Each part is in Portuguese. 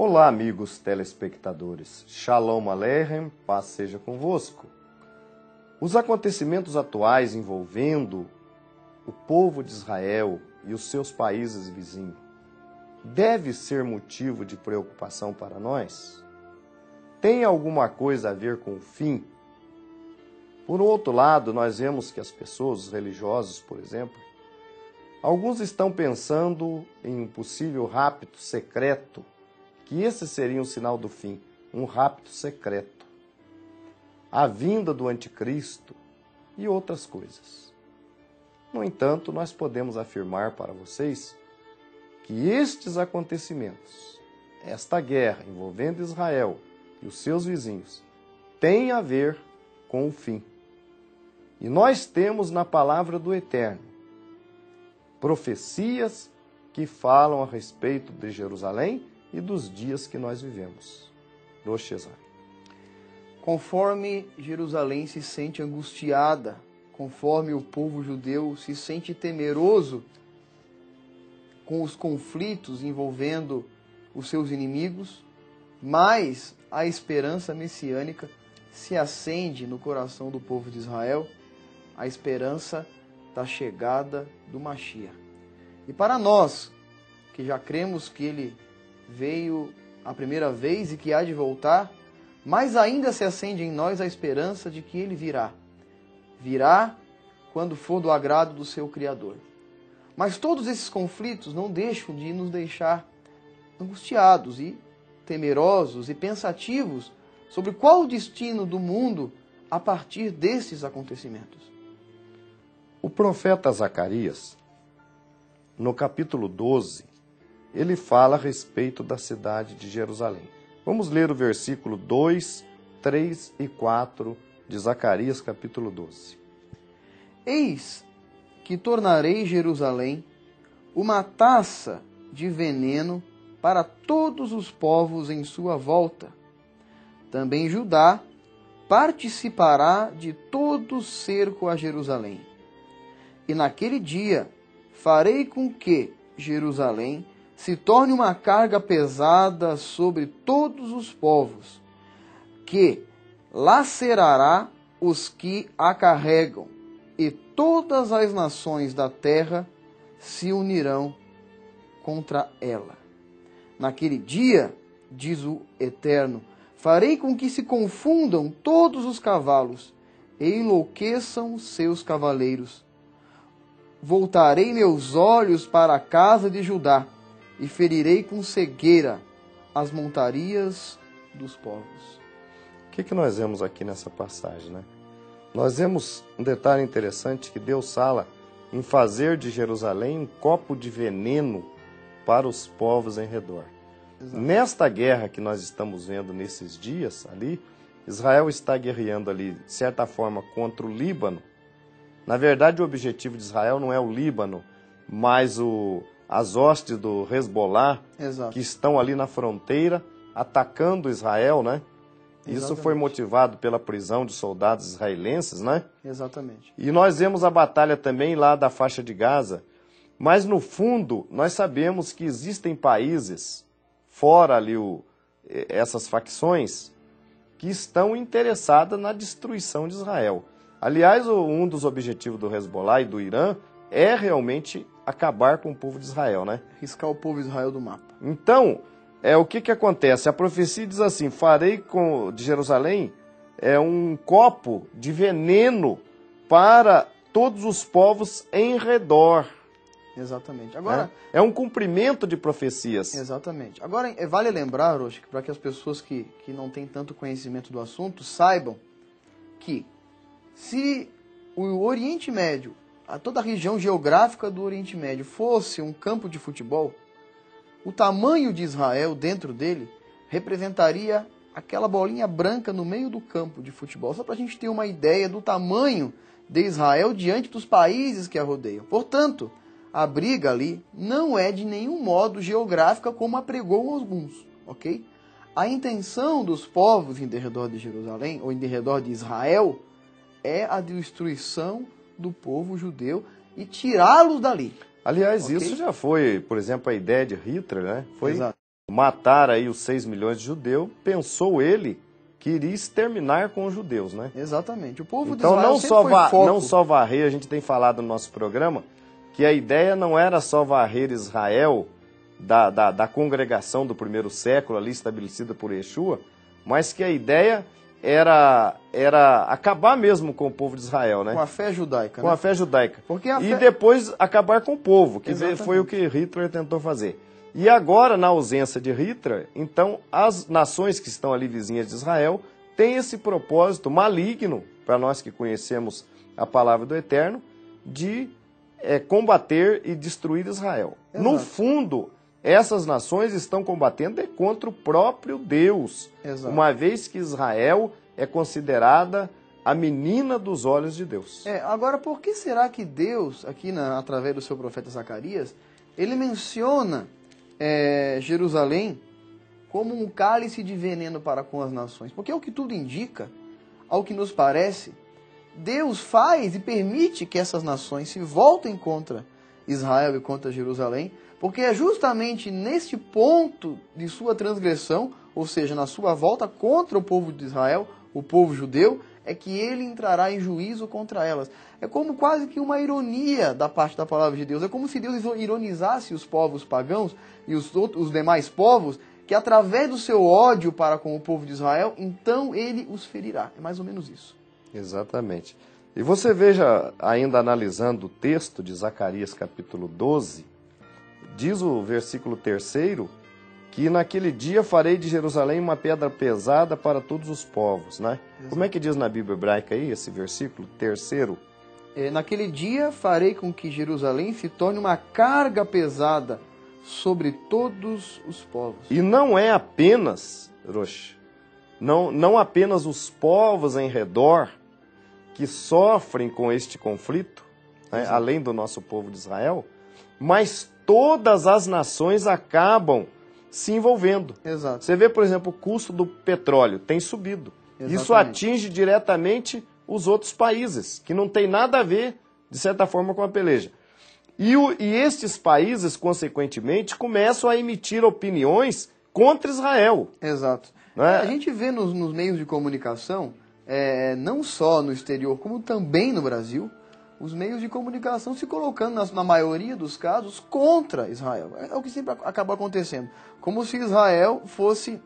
Olá, amigos telespectadores. Shalom Aleichem, paz seja convosco. Os acontecimentos atuais envolvendo o povo de Israel e os seus países vizinhos deve ser motivo de preocupação para nós? Tem alguma coisa a ver com o fim? Por outro lado, nós vemos que as pessoas, os religiosos, por exemplo, alguns estão pensando em um possível rapto secreto, que esse seria um sinal do fim, um rapto secreto, a vinda do anticristo e outras coisas. No entanto, nós podemos afirmar para vocês que estes acontecimentos, esta guerra envolvendo Israel e os seus vizinhos, tem a ver com o fim. E nós temos na palavra do Eterno profecias que falam a respeito de Jerusalém e dos dias que nós vivemos. Rosh Hashanah. Conforme Jerusalém se sente angustiada, conforme o povo judeu se sente temeroso com os conflitos envolvendo os seus inimigos, mais a esperança messiânica se acende no coração do povo de Israel, a esperança da chegada do Mashiach. E para nós, que já cremos que ele veio a primeira vez e que há de voltar, mas ainda se acende em nós a esperança de que ele virá. Virá quando for do agrado do seu Criador. Mas todos esses conflitos não deixam de nos deixar angustiados e temerosos e pensativos sobre qual o destino do mundo a partir desses acontecimentos. O profeta Zacarias, no capítulo 12, ele fala a respeito da cidade de Jerusalém. Vamos ler o versículo 2, 3 e 4 de Zacarias, capítulo 12. Eis que tornarei Jerusalém uma taça de veneno para todos os povos em sua volta. Também Judá participará de todo o cerco a Jerusalém. E naquele dia farei com que Jerusalém se torne uma carga pesada sobre todos os povos, que lacerará os que a carregam, e todas as nações da terra se unirão contra ela. Naquele dia, diz o Eterno, farei com que se confundam todos os cavalos e enlouqueçam seus cavaleiros. Voltarei meus olhos para a casa de Judá e ferirei com cegueira as montarias dos povos. O que nós vemos aqui nessa passagem, né? Nós vemos um detalhe interessante que Deus fala em fazer de Jerusalém um copo de veneno para os povos em redor. Exato. Nesta guerra que nós estamos vendo nesses dias ali, Israel está guerreando ali, de certa forma, contra o Líbano. Na verdade, o objetivo de Israel não é o Líbano, mas as hostes do Hezbollah, Exato. que estão ali na fronteira, atacando Israel, né? Isso Exatamente. foi motivado pela prisão de soldados israelenses, né? Exatamente. E nós vemos a batalha também lá da faixa de Gaza. Mas, no fundo, nós sabemos que existem países, fora ali essas facções, que estão interessadas na destruição de Israel. Aliás, um dos objetivos do Hezbollah e do Irã é realmente acabar com o povo de Israel, né? Riscar o povo de Israel do mapa. Então, o que acontece? A profecia diz assim, farei de Jerusalém um copo de veneno para todos os povos em redor. Exatamente. Agora, é um cumprimento de profecias. Exatamente. Agora, vale lembrar, Rocha, para que as pessoas que não têm tanto conhecimento do assunto saibam que se o Oriente Médio, toda a região geográfica do Oriente Médio fosse um campo de futebol, o tamanho de Israel dentro dele representaria aquela bolinha branca no meio do campo de futebol, só para a gente ter uma ideia do tamanho de Israel diante dos países que a rodeiam. Portanto, a briga ali não é de nenhum modo geográfica como apregou alguns, ok? A intenção dos povos em derredor de Jerusalém, ou em derredor de Israel, é a destruição do povo judeu e tirá-los dali. Aliás, Okay? isso já foi, por exemplo, a ideia de Hitler, né? Foi Exato. matar aí os 6 milhões de judeus, pensou ele que iria exterminar com os judeus, né? Exatamente. O povo de Então Israel não só varrer, a gente tem falado no nosso programa, que a ideia não era só varrer Israel da congregação do primeiro século ali estabelecida por Yeshua, mas que a ideia era acabar mesmo com o povo de Israel, né? Com a fé judaica. Com a fé judaica. E depois acabar com o povo, que foi o que Hitler tentou fazer. E agora, na ausência de Hitler, então as nações que estão ali vizinhas de Israel têm esse propósito maligno, para nós que conhecemos a palavra do Eterno, de combater e destruir Israel. Exato. No fundo, essas nações estão combatendo contra o próprio Deus, Exato. uma vez que Israel é considerada a menina dos olhos de Deus. Agora, por que será que Deus, aqui através do seu profeta Zacarias, ele menciona Jerusalém como um cálice de veneno para com as nações? Porque ao que tudo indica, ao que nos parece, Deus faz e permite que essas nações se voltem contra Israel e contra Jerusalém, porque é justamente neste ponto de sua transgressão, ou seja, na sua volta contra o povo de Israel, o povo judeu, é que ele entrará em juízo contra elas. É como quase que uma ironia da parte da palavra de Deus. É como se Deus ironizasse os povos pagãos e os demais povos, que através do seu ódio para com o povo de Israel, então ele os ferirá. É mais ou menos isso. Exatamente. E você veja, ainda analisando o texto de Zacarias capítulo 12, diz o versículo 3º, que naquele dia farei de Jerusalém uma pedra pesada para todos os povos, né? Exato. Como é que diz na Bíblia hebraica aí, esse versículo 3º? Naquele dia farei com que Jerusalém se torne uma carga pesada sobre todos os povos. E não é apenas, Rosh, não apenas os povos em redor que sofrem com este conflito, né, além do nosso povo de Israel, mas todas as nações acabam se envolvendo. Exato. Você vê, por exemplo, o custo do petróleo tem subido. Exatamente. Isso atinge diretamente os outros países, que não tem nada a ver, de certa forma, com a peleja. E estes países, consequentemente, começam a emitir opiniões contra Israel. Exato. Né? A gente vê nos meios de comunicação, não só no exterior, como também no Brasil, os meios de comunicação se colocando, na maioria dos casos, contra Israel. É o que sempre acaba acontecendo. Como se Israel fosse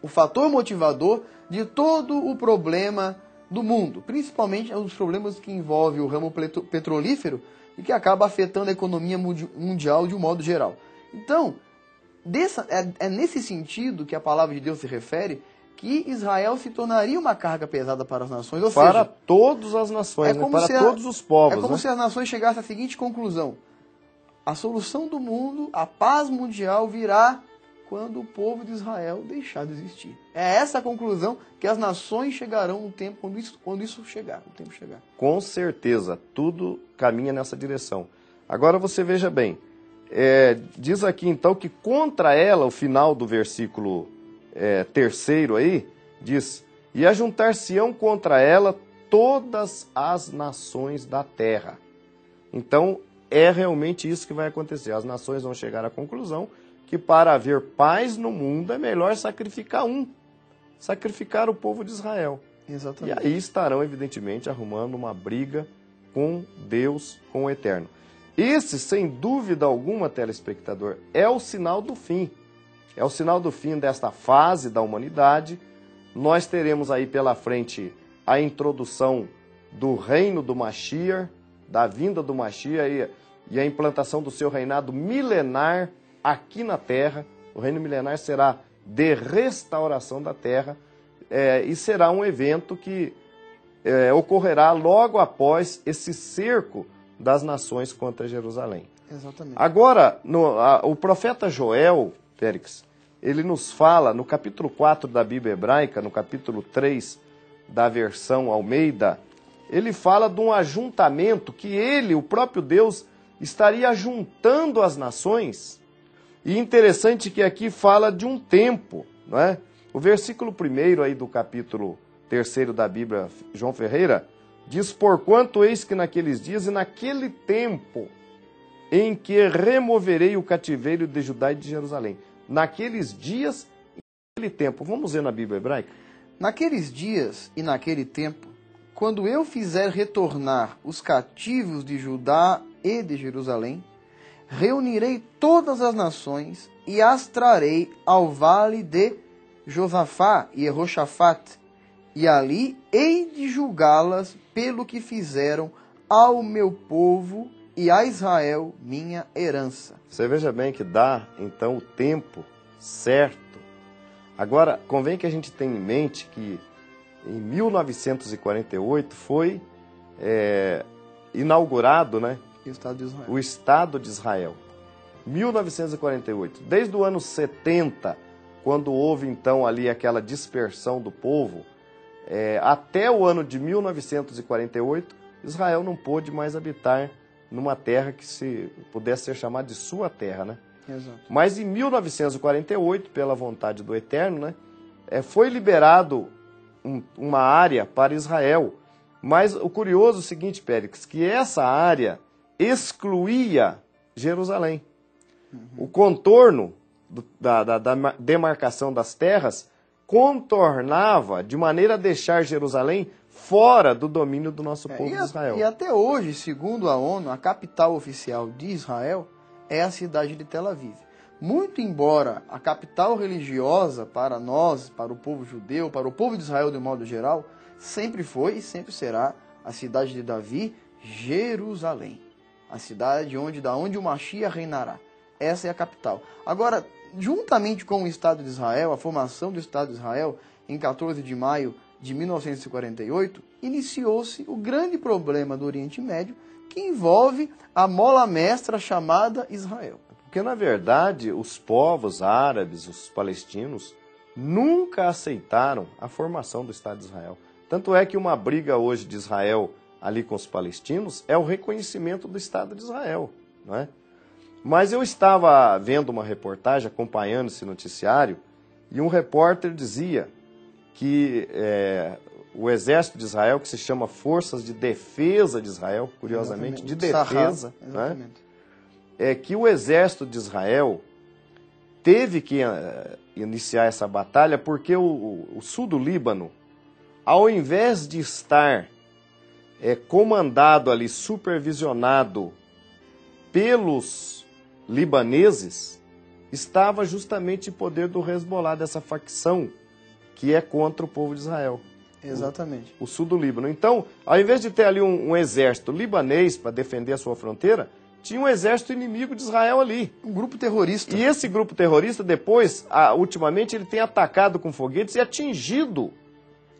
o fator motivador de todo o problema do mundo. Principalmente os problemas que envolvem o ramo petrolífero e que acaba afetando a economia mundial de um modo geral. Então, é nesse sentido que a palavra de Deus se refere, que Israel se tornaria uma carga pesada para as nações. Ou para seja, todas as nações, para todos os povos. É como né? se as nações chegassem à seguinte conclusão: a solução do mundo, a paz mundial virá quando o povo de Israel deixar de existir. É essa a conclusão que as nações chegarão no tempo, quando isso chegar, o tempo chegar. Com certeza, tudo caminha nessa direção. Agora você veja bem, diz aqui então que contra ela, o final do versículo 3º aí, diz: e ajuntar-se-ão contra ela todas as nações da terra. Então, é realmente isso que vai acontecer. As nações vão chegar à conclusão que para haver paz no mundo é melhor sacrificar o povo de Israel. Exatamente. E aí estarão, evidentemente, arrumando uma briga com Deus, com o Eterno. Esse, sem dúvida alguma, telespectador, é o sinal do fim. É o sinal do fim desta fase da humanidade. Nós teremos aí pela frente a introdução do reino do Mashiach, da vinda do Mashiach e a implantação do seu reinado milenar aqui na Terra. O reino milenar será de restauração da Terra e será um evento que ocorrerá logo após esse cerco das nações contra Jerusalém. Exatamente. Agora, o profeta Joel, Félix, ele nos fala no capítulo 4 da Bíblia hebraica, no capítulo 3 da versão Almeida, ele fala de um ajuntamento que ele, o próprio Deus, estaria juntando as nações. E interessante que aqui fala de um tempo, não é? O versículo 1º aí do capítulo 3º da Bíblia, João Ferreira, diz: porquanto eis que naqueles dias e naquele tempo em que removerei o cativeiro de Judá e de Jerusalém. naqueles dias e naquele tempo. Vamos ver na Bíblia hebraica? Naqueles dias e naquele tempo, quando eu fizer retornar os cativos de Judá e de Jerusalém, reunirei todas as nações e as trarei ao vale de Josafá e Jehoshafate, e ali hei de julgá-las pelo que fizeram ao meu povo e a Israel, minha herança. Você veja bem que dá, então, o tempo certo. Agora, convém que a gente tenha em mente que em 1948 foi inaugurado, né, E o Estado de Israel. o Estado de Israel. 1948. Desde o ano 70, quando houve então ali aquela dispersão do povo, até o ano de 1948, Israel não pôde mais habitar numa terra que se pudesse ser chamada de sua terra, né? Exato. Mas em 1948, pela vontade do Eterno, né, foi liberado uma área para Israel. Mas o curioso é o seguinte, Périx, que essa área excluía Jerusalém. O contorno da demarcação das terras contornava de maneira a deixar Jerusalém fora do domínio do nosso povo de Israel. E até hoje, segundo a ONU, a capital oficial de Israel é a cidade de Tel Aviv. Muito embora a capital religiosa para nós, para o povo judeu, para o povo de Israel de modo geral, sempre foi e sempre será a cidade de Davi, Jerusalém. A cidade da onde o Mashiach reinará. Essa é a capital. Agora, juntamente com o Estado de Israel, a formação do Estado de Israel, em 14 de maio de 1948, iniciou-se o grande problema do Oriente Médio, que envolve a mola mestra chamada Israel. Porque, na verdade, os povos árabes, os palestinos, nunca aceitaram a formação do Estado de Israel. Tanto é que uma briga hoje de Israel ali com os palestinos é o reconhecimento do Estado de Israel, não é? Mas eu estava vendo uma reportagem, acompanhando esse noticiário, e um repórter dizia que o exército de Israel, que se chama Forças de Defesa de Israel, curiosamente, de defesa, exatamente. É que o exército de Israel teve que iniciar essa batalha porque o sul do Líbano, ao invés de estar comandado ali, supervisionado pelos libaneses, estava justamente em poder do Hezbollah, dessa facção que é contra o povo de Israel. Exatamente. O sul do Líbano. Então, ao invés de ter ali um exército libanês para defender a sua fronteira, tinha um exército inimigo de Israel ali. Um grupo terrorista. E esse grupo terrorista, depois, ultimamente, ele tem atacado com foguetes e atingido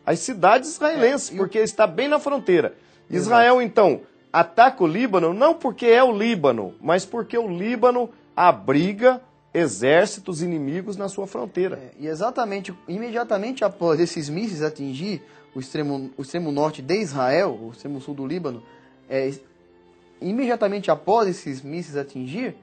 as cidades israelenses, porque está bem na fronteira. Exato. Israel, então, ataca o Líbano, não porque é o Líbano, mas porque o Líbano abriga exércitos inimigos na sua fronteira. E imediatamente após esses mísseis atingir o extremo norte de Israel, o extremo sul do Líbano, imediatamente após esses mísseis atingir,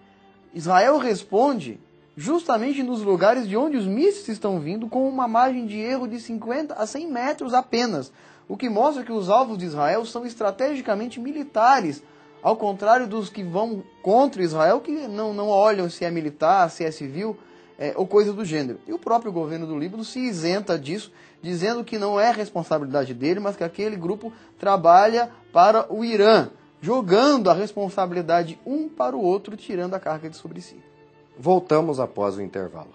Israel responde justamente nos lugares de onde os mísseis estão vindo, com uma margem de erro de 50 a 100 metros apenas, o que mostra que os alvos de Israel são estrategicamente militares, ao contrário dos que vão contra Israel, que não olham se é militar, se é civil, ou coisa do gênero. E o próprio governo do Líbano se isenta disso, dizendo que não é responsabilidade dele, mas que aquele grupo trabalha para o Irã, jogando a responsabilidade um para o outro, tirando a carga de sobre si. Voltamos após o intervalo.